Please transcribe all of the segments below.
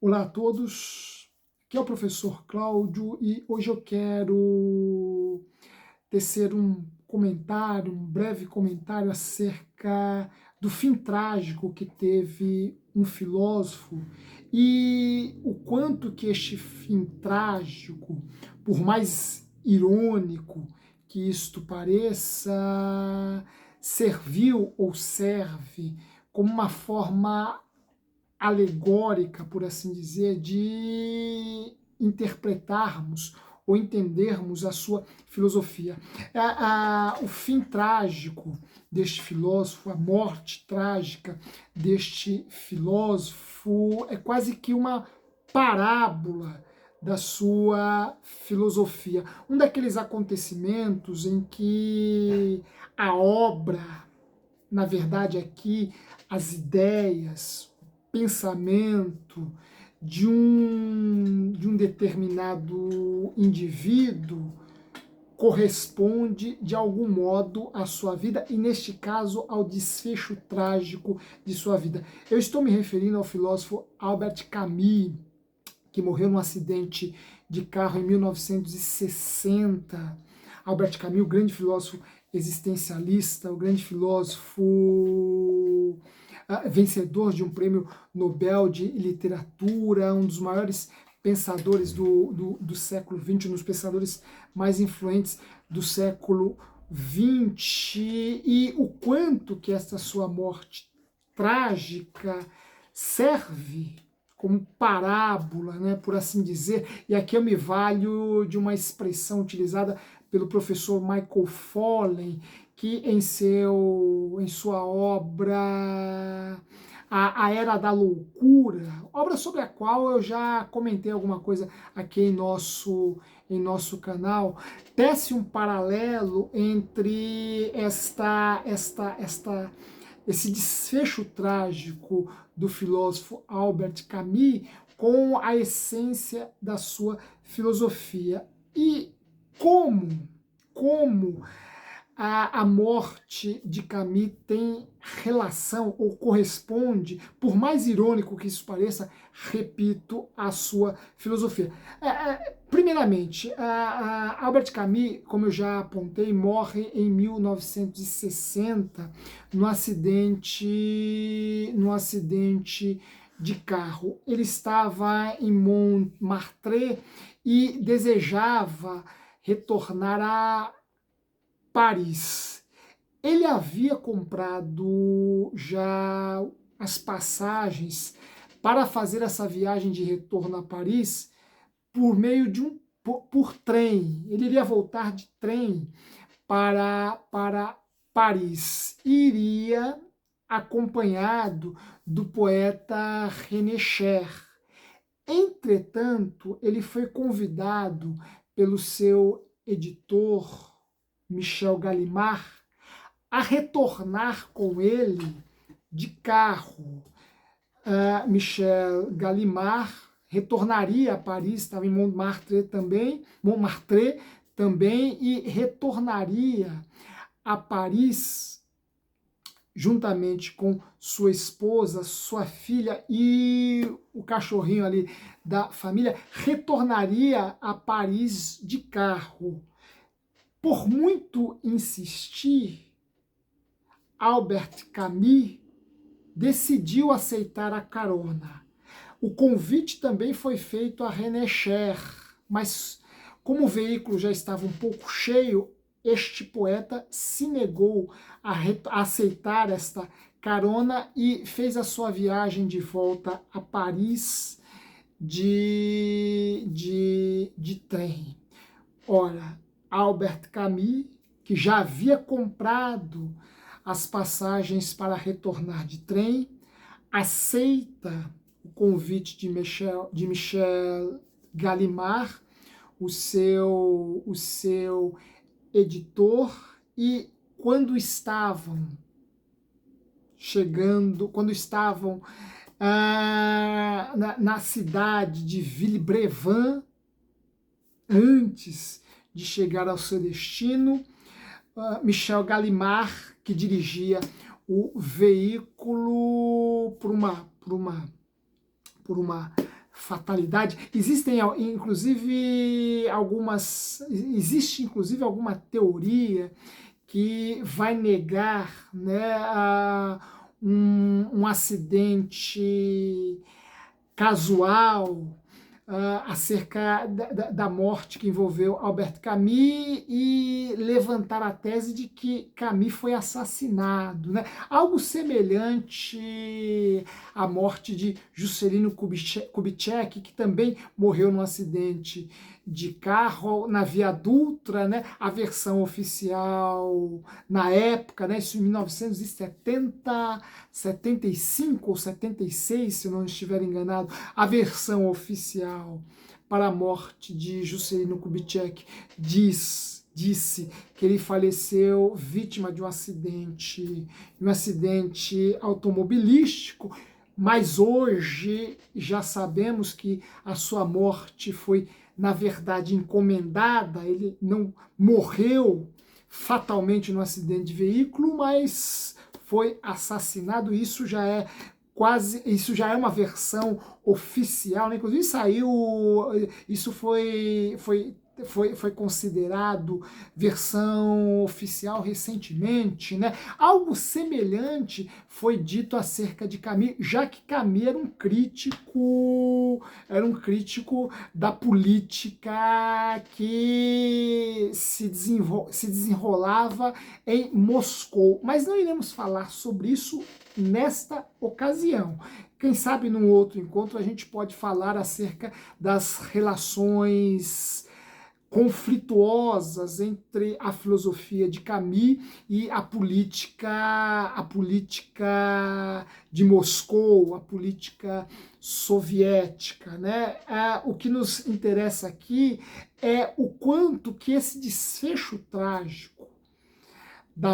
Olá a todos, aqui é o professor Cláudio e hoje eu quero tecer um comentário, um breve comentário acerca do fim trágico que teve um filósofo e o quanto que este fim trágico, por mais irônico que isto pareça, serviu ou serve como uma forma alegórica, por assim dizer, de interpretarmos ou entendermos a sua filosofia. O fim trágico deste filósofo, a morte trágica deste filósofo, é quase que uma parábola da sua filosofia. Um daqueles acontecimentos em que a obra, na verdade, aqui, as ideias, pensamento de um determinado indivíduo corresponde de algum modo à sua vida e, neste caso, ao desfecho trágico de sua vida. Eu estou me referindo ao filósofo Albert Camus, que morreu num acidente de carro em 1960. Albert Camus, o grande filósofo existencialista, o grande filósofo vencedor de um prêmio Nobel de literatura, um dos maiores pensadores do século XX, um dos pensadores mais influentes do século XX, e o quanto que esta sua morte trágica serve como parábola, né, por assim dizer, e aqui eu me valho de uma expressão utilizada pelo professor Michael Follen, que em sua obra a Era da Loucura, obra sobre a qual eu já comentei alguma coisa aqui em nosso canal, tece um paralelo entre esse desfecho trágico do filósofo Albert Camus com a essência da sua filosofia. E como a morte de Camus tem relação ou corresponde, por mais irônico que isso pareça, repito, à sua filosofia. Primeiramente, Albert Camus, como eu já apontei, morre em 1960 no acidente de carro. Ele estava em Montmartre e desejava retornar a Paris. Ele havia comprado já as passagens para fazer essa viagem de retorno a Paris por meio de por trem. Ele iria voltar de trem para Paris. Iria acompanhado do poeta René Cher. Entretanto, ele foi convidado pelo seu editor Michel Gallimard a retornar com ele de carro. Michel Gallimard retornaria a Paris, estava em Montmartre também, e retornaria a Paris juntamente com sua esposa, sua filha e o cachorrinho ali da família, retornaria a Paris de carro. Por muito insistir, Albert Camus decidiu aceitar a carona. O convite também foi feito a René Cher, mas como o veículo já estava um pouco cheio, este poeta se negou a aceitar esta carona e fez a sua viagem de volta a Paris de trem. Ora, Albert Camus, que já havia comprado as passagens para retornar de trem, aceita o convite de Michel Gallimard, o seu editor, e quando estavam na cidade de Villebrevin, antes de chegar ao seu destino, Michel Gallimard, que dirigia o veículo por uma fatalidade. Existe inclusive alguma teoria que vai negar, né, um acidente casual acerca da morte que envolveu Albert Camus e levantar a tese de que Camus foi assassinado, né? Algo semelhante à morte de Juscelino Kubitschek, que também morreu num acidente de carro na Via Dutra, né? A versão oficial na época, né? Isso em 1975 ou 76, se eu não estiver enganado, a versão oficial para a morte de Juscelino Kubitschek disse que ele faleceu vítima de um acidente automobilístico, mas hoje já sabemos que a sua morte foi, na verdade, encomendada. Ele não morreu fatalmente no acidente de veículo, mas foi assassinado. Isso já é uma versão oficial, né? Inclusive isso foi considerado versão oficial recentemente, né? Algo semelhante foi dito acerca de Camus, já que Camus era um crítico da política que se desenrolava em Moscou. Mas não iremos falar sobre isso nesta ocasião. Quem sabe num outro encontro a gente pode falar acerca das relações conflituosas entre a filosofia de Camus e a política de Moscou, a política soviética, né? O que nos interessa aqui é o quanto que esse desfecho trágico da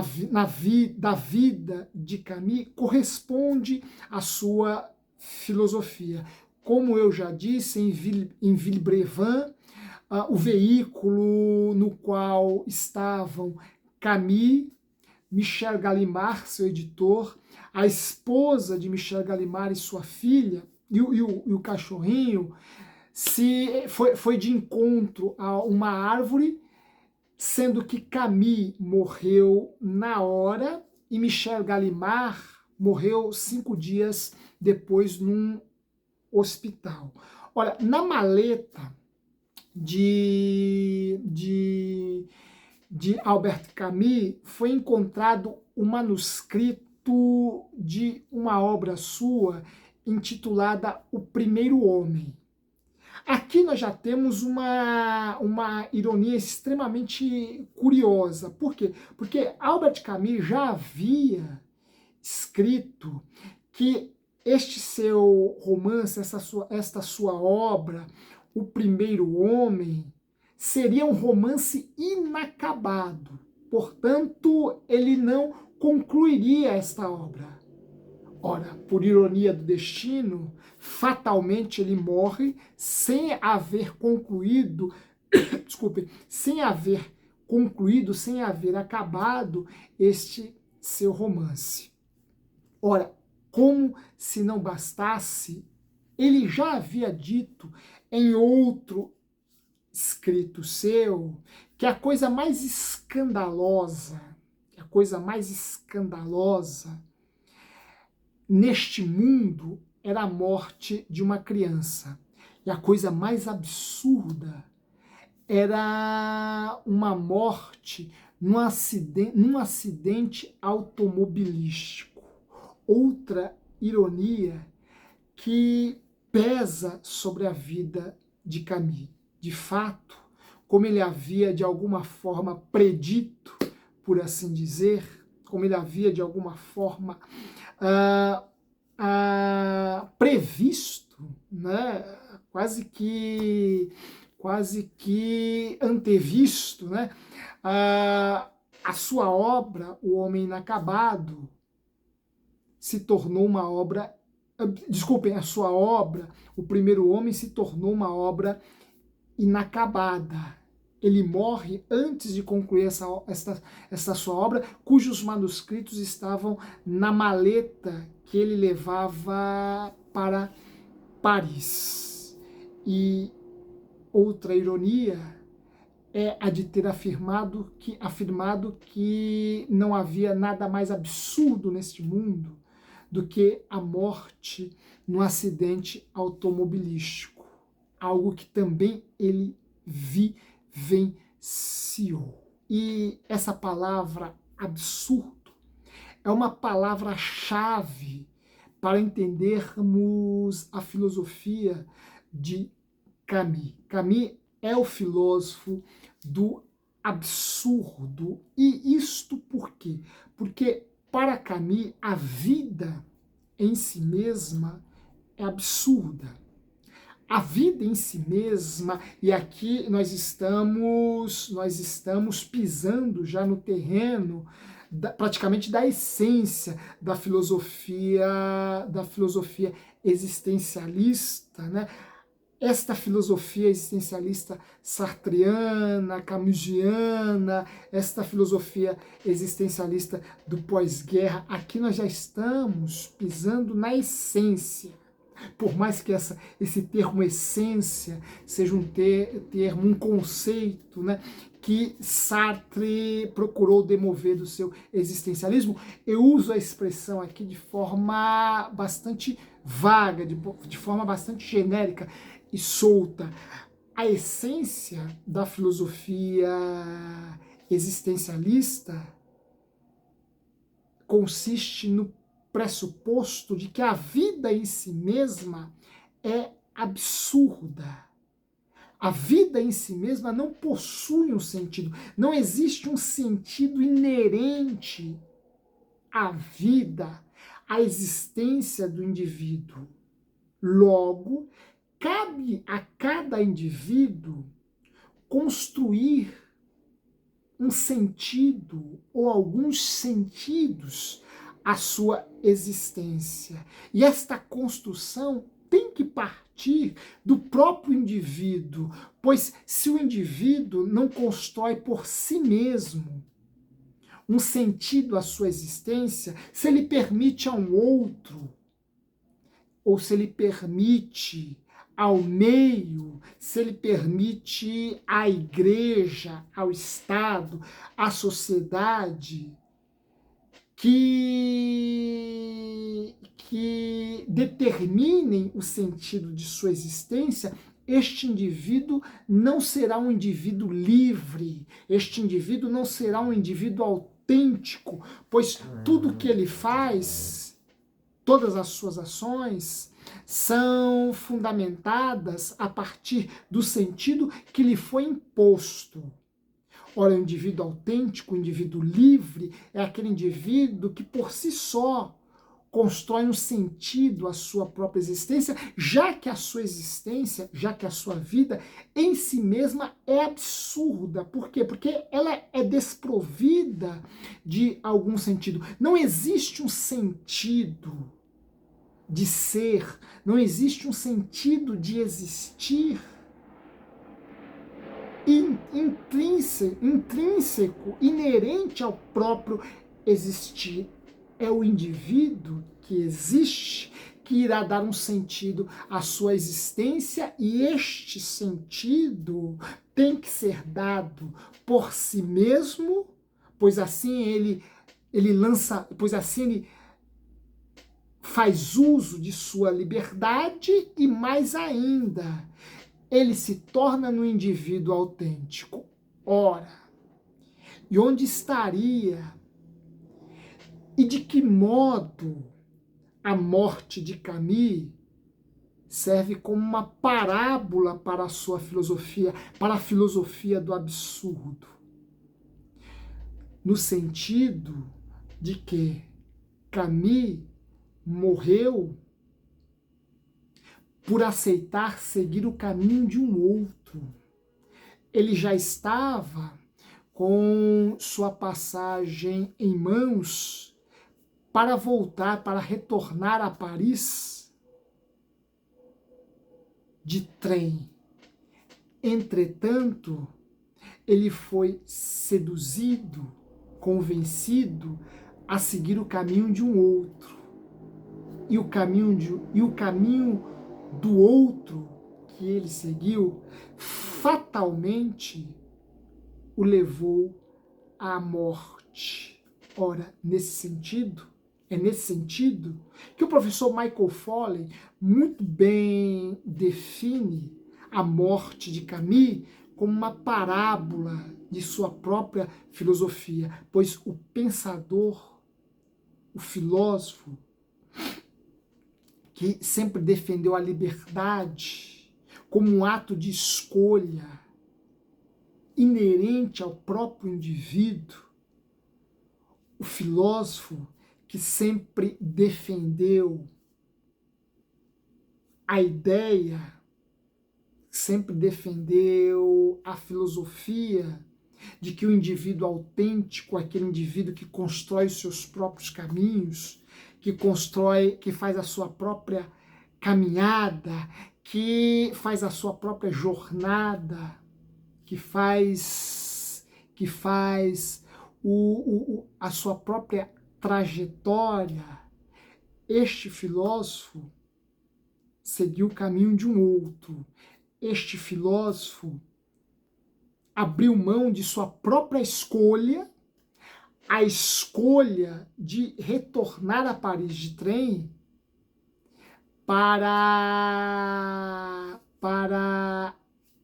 vida de Camus corresponde à sua filosofia. Como eu já disse, em Villebrevin, o veículo no qual estavam Camus, Michel Gallimard, seu editor, a esposa de Michel Gallimard e sua filha, e o cachorrinho, foi de encontro a uma árvore, sendo que Camus morreu na hora e Michel Gallimard morreu 5 dias depois num hospital. Olha, na maleta de Albert Camus foi encontrado o manuscrito de uma obra sua intitulada O Primeiro Homem. Aqui nós já temos uma ironia extremamente curiosa. Por quê? Porque Albert Camus já havia escrito que este seu romance, esta sua obra, O Primeiro Homem, seria um romance inacabado. Portanto, ele não concluiria esta obra. Ora, por ironia do destino, fatalmente ele morre sem haver concluído, sem haver acabado este seu romance. Ora, como se não bastasse, ele já havia dito em outro escrito seu que a coisa mais escandalosa neste mundo era a morte de uma criança. E a coisa mais absurda era uma morte num acidente automobilístico. Outra ironia que pesa sobre a vida de Camus. De fato, como ele havia de alguma forma predito, por assim dizer, como ele havia de alguma forma previsto, né? quase que antevisto, né? A sua obra, O Homem Inacabado, se tornou uma obra, a sua obra, O Primeiro Homem, se tornou uma obra inacabada. Ele morre antes de concluir essa sua obra, cujos manuscritos estavam na maleta que ele levava para Paris. E outra ironia é a de ter afirmado que não havia nada mais absurdo neste mundo do que a morte num acidente automobilístico, algo que também ele vivenciou. E essa palavra absurdo é uma palavra-chave para entendermos a filosofia de Camus. Camus é o filósofo do absurdo. E isto por quê? Porque para Camus a vida em si mesma é absurda. A vida em si mesma, e aqui nós estamos pisando já no terreno praticamente da essência da filosofia existencialista, né? Esta filosofia existencialista sartreana, camusiana, esta filosofia existencialista do pós-guerra, aqui nós já estamos pisando na essência. Por mais que esse termo essência seja um termo, um conceito, né, que Sartre procurou demover do seu existencialismo, eu uso a expressão aqui de forma bastante vaga, de forma bastante genérica e solta. A essência da filosofia existencialista consiste no pressuposto de que a vida em si mesma é absurda. A vida em si mesma não possui um sentido, não existe um sentido inerente à vida, à existência do indivíduo. Logo, cabe a cada indivíduo construir um sentido ou alguns sentidos à sua existência. E esta construção tem que partir do próprio indivíduo, pois se o indivíduo não constrói por si mesmo um sentido à sua existência, se ele permite a um outro, ou se ele permite ao meio, se ele permite à igreja, ao Estado, à sociedade, que determinem o sentido de sua existência, este indivíduo não será um indivíduo livre, este indivíduo não será um indivíduo autêntico, pois tudo que ele faz, todas as suas ações, são fundamentadas a partir do sentido que lhe foi imposto. Ora, o indivíduo autêntico, o indivíduo livre, é aquele indivíduo que por si só constrói um sentido à sua própria existência, já que a sua existência, já que a sua vida em si mesma é absurda. Por quê? Porque ela é desprovida de algum sentido. Não existe um sentido de ser, não existe um sentido de existir intrínseco, inerente ao próprio existir. É o indivíduo que existe que irá dar um sentido à sua existência, e este sentido tem que ser dado por si mesmo, pois assim ele faz uso de sua liberdade, e mais ainda, ele se torna no indivíduo autêntico. Ora, e onde estaria e de que modo a morte de Camus serve como uma parábola para a sua filosofia, para a filosofia do absurdo? No sentido de que Camus morreu por aceitar seguir o caminho de um outro. Ele já estava com sua passagem em mãos para voltar, para retornar a Paris de trem. Entretanto, ele foi seduzido, convencido a seguir o caminho de um outro. E o caminho do outro que ele seguiu fatalmente o levou à morte. Ora, é nesse sentido que o professor Michael Foley muito bem define a morte de Camus como uma parábola de sua própria filosofia, pois o pensador, o filósofo, que sempre defendeu a liberdade como um ato de escolha inerente ao próprio indivíduo, o filósofo que sempre defendeu a ideia, sempre defendeu a filosofia de que o indivíduo autêntico, aquele indivíduo que constrói os seus próprios caminhos, que faz a sua própria caminhada, que faz a sua própria jornada, que faz a sua própria trajetória. Este filósofo seguiu o caminho de um outro. Este filósofo abriu mão de sua própria escolha, a escolha de retornar a Paris de trem para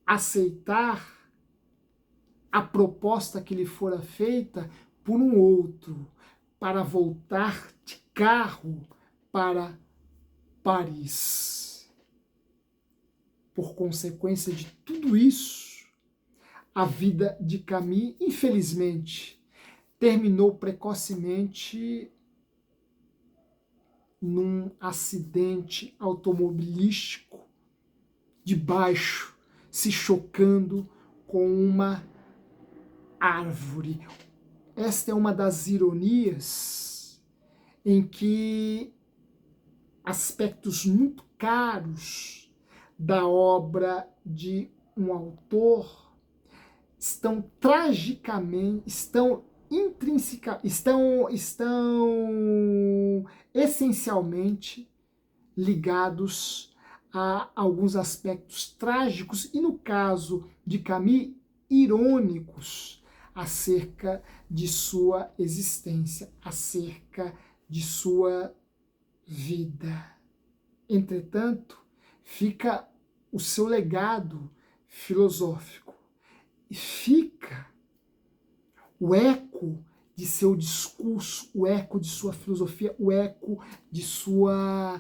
aceitar a proposta que lhe fora feita por um outro, para voltar de carro para Paris. Por consequência de tudo isso, a vida de Camus, infelizmente, terminou precocemente num acidente automobilístico, de baixo, se chocando com uma árvore. Esta é uma das ironias em que aspectos muito caros da obra de um autor estão tragicamente, estão essencialmente ligados a alguns aspectos trágicos e, no caso de Camus, irônicos acerca de sua existência, acerca de sua vida. Entretanto, fica o seu legado filosófico e fica o eco de seu discurso, o eco de sua filosofia, o eco de sua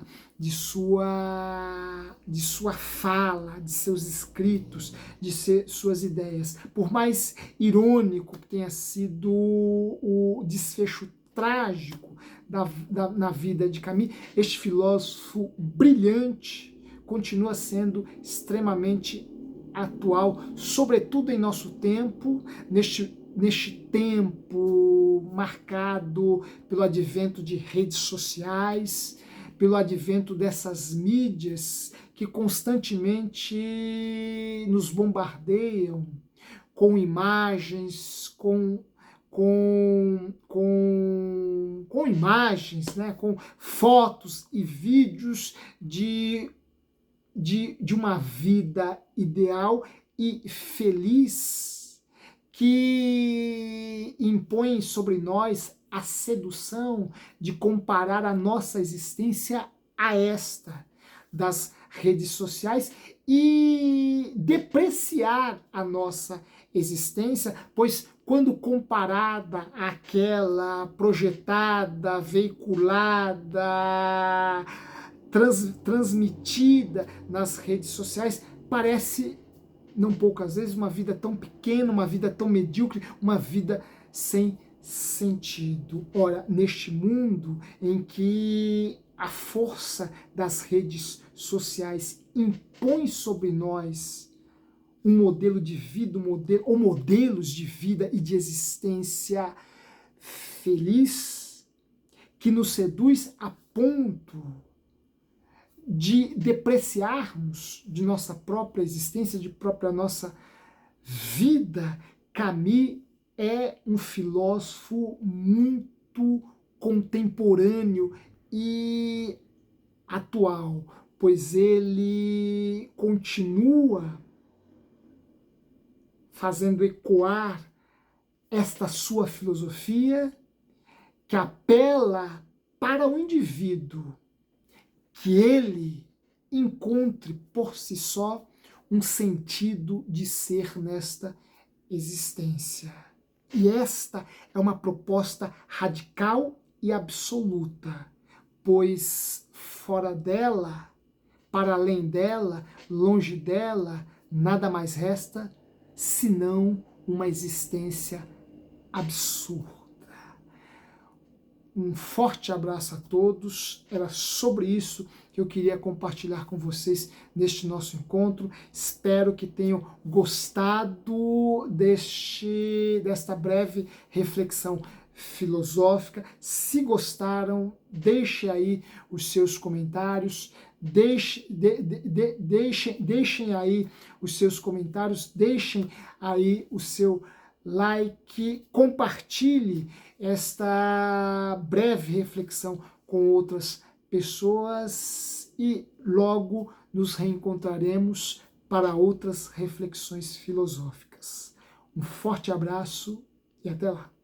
fala, de seus escritos, de suas ideias. Por mais irônico que tenha sido o desfecho trágico na vida de Camus, este filósofo brilhante continua sendo extremamente atual, sobretudo em nosso tempo, neste tempo marcado pelo advento de redes sociais, pelo advento dessas mídias que constantemente nos bombardeiam com imagens, com imagens, né, com fotos e vídeos de uma vida ideal e feliz que impõe sobre nós a sedução de comparar a nossa existência a esta das redes sociais e depreciar a nossa existência, pois quando comparada àquela projetada, veiculada, transmitida nas redes sociais, parece, não poucas vezes, uma vida tão pequena, uma vida tão medíocre, uma vida sem sentido. Ora, neste mundo em que a força das redes sociais impõe sobre nós um modelo de vida, ou modelos de vida e de existência feliz, que nos seduz a ponto de depreciarmos de nossa própria existência, de própria nossa vida. Camus é um filósofo muito contemporâneo e atual, pois ele continua fazendo ecoar esta sua filosofia que apela para o indivíduo, que ele encontre por si só um sentido de ser nesta existência. E esta é uma proposta radical e absoluta, pois fora dela, para além dela, longe dela, nada mais resta senão uma existência absurda. Um forte abraço a todos. Era sobre isso que eu queria compartilhar com vocês neste nosso encontro. Espero que tenham gostado desta breve reflexão filosófica. Se gostaram, deixe aí os seus comentários, deixem aí os seus comentários, deixem aí o seu like, compartilhe esta breve reflexão com outras pessoas e logo nos reencontraremos para outras reflexões filosóficas. Um forte abraço e até lá!